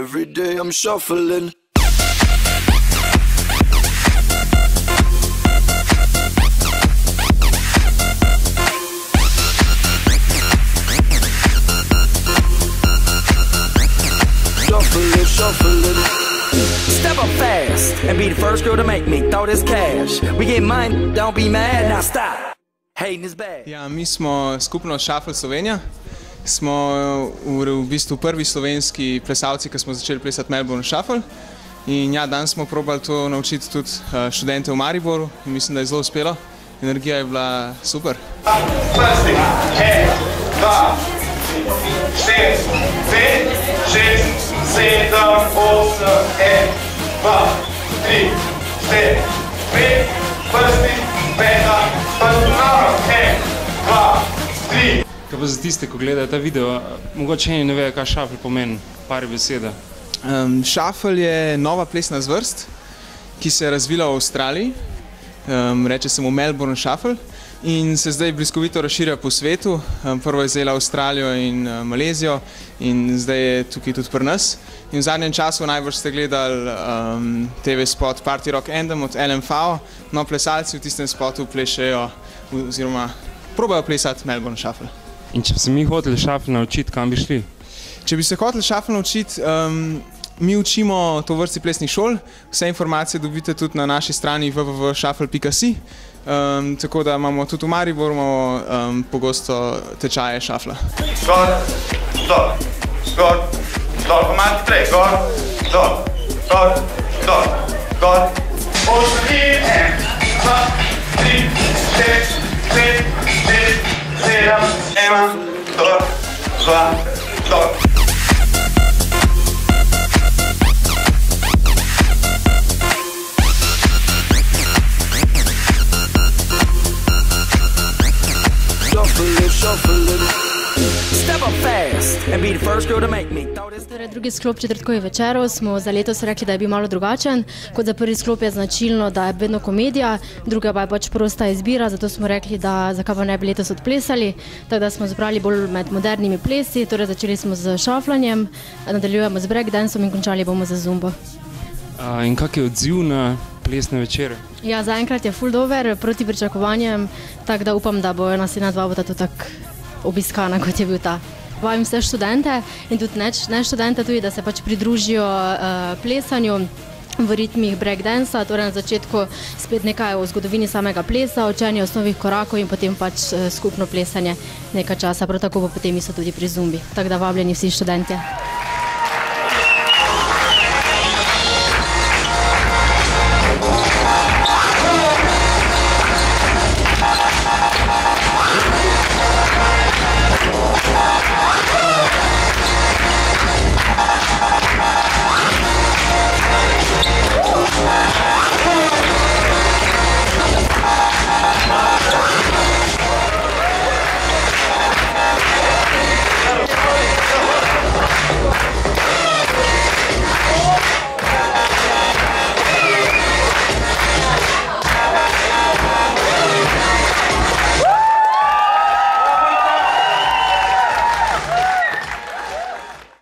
Every day I'm shuffling. Shuffling. Step up fast and be the first girl to make me throw this cash. We get mine, don't be mad, now stop. Hating is bad. Ja, mi smo skupnost Shuffle Slovenija. Smo v bistvu prvi slovenski plesalci, ki smo začeli plesati Melbourne Shuffle. In ja, danes smo probali to naučiti tudi študente v Mariboru in mislim, da je zelo uspelo. Energija je bila super. Prsti, 1, 2, 4, 5, 6, 7, 8, 1, 2, 3, 4, 5, prsti, 5, prsti, 1, 2, 3. Kaj pa za tiste, ko gledajo ta video, mogoče ne vejo, kaj shuffle pomeni, par beseda. Shuffle je nova plesna zvrst, ki se je razvila v Avstraliji, reče se mu Melbourne Shuffle in se zdaj bliskovito razširja po svetu. Prvo je zajela Avstralijo in Malezijo in zdaj je tukaj tudi pri nas. In v zadnjem času najbolj ste gledali TV spot Party Rock Anthem od LMFAO, no plesalci v tistem spotu plešejo oziroma probajo plesati Melbourne Shuffle. In če bi se mi hoteli shuffle naučiti, kam bi šli? Če bi se hoteli shuffle naučiti, mi učimo to vrsti plesnih šol. Vse informacije dobite tudi na naši strani www.shuffle.si. Tako da imamo tudi v Mariboru pogosto tečaje shuffla. Gor, dol, gor, dol, pa malo hitreje, gor, dol, gor, dol, gor. 8, 1, 2, 3, 4, 5, 6, 7, 1, dol, 2, dol. Torej, drugi sklop četrtkovih večerov smo za letos rekli, da je bil malo drugačen. Kot za prvi sklop je značilno, da je vedno komedija, druga pa je pač prosta izbira, zato smo rekli, da zakaj pa ne bi letos odplesali. Tako da smo zbrali bolj med modernimi plesi, torej začeli smo z šaflanjem, nadaljujemo z breakdanceom in končali bomo z zumbo. In kak je odziv na plesne večere? Ja, zaenkrat je ful dober, proti pričakovanjem, tako da upam, da bo naslednja dva bodo tudi tako obiskana, kot je bil ta. Vabim vse študente in tudi ne študente tudi, da se pač pridružijo plesanju v ritmih breakdansa, torej na začetku spet nekaj o zgodovini samega plesa, učenje osnovnih korakov in potem pač skupno plesanje nekaj časa, prav tako bo potem isto tudi pri zumbi. Tako da vabljeni vsi študentje.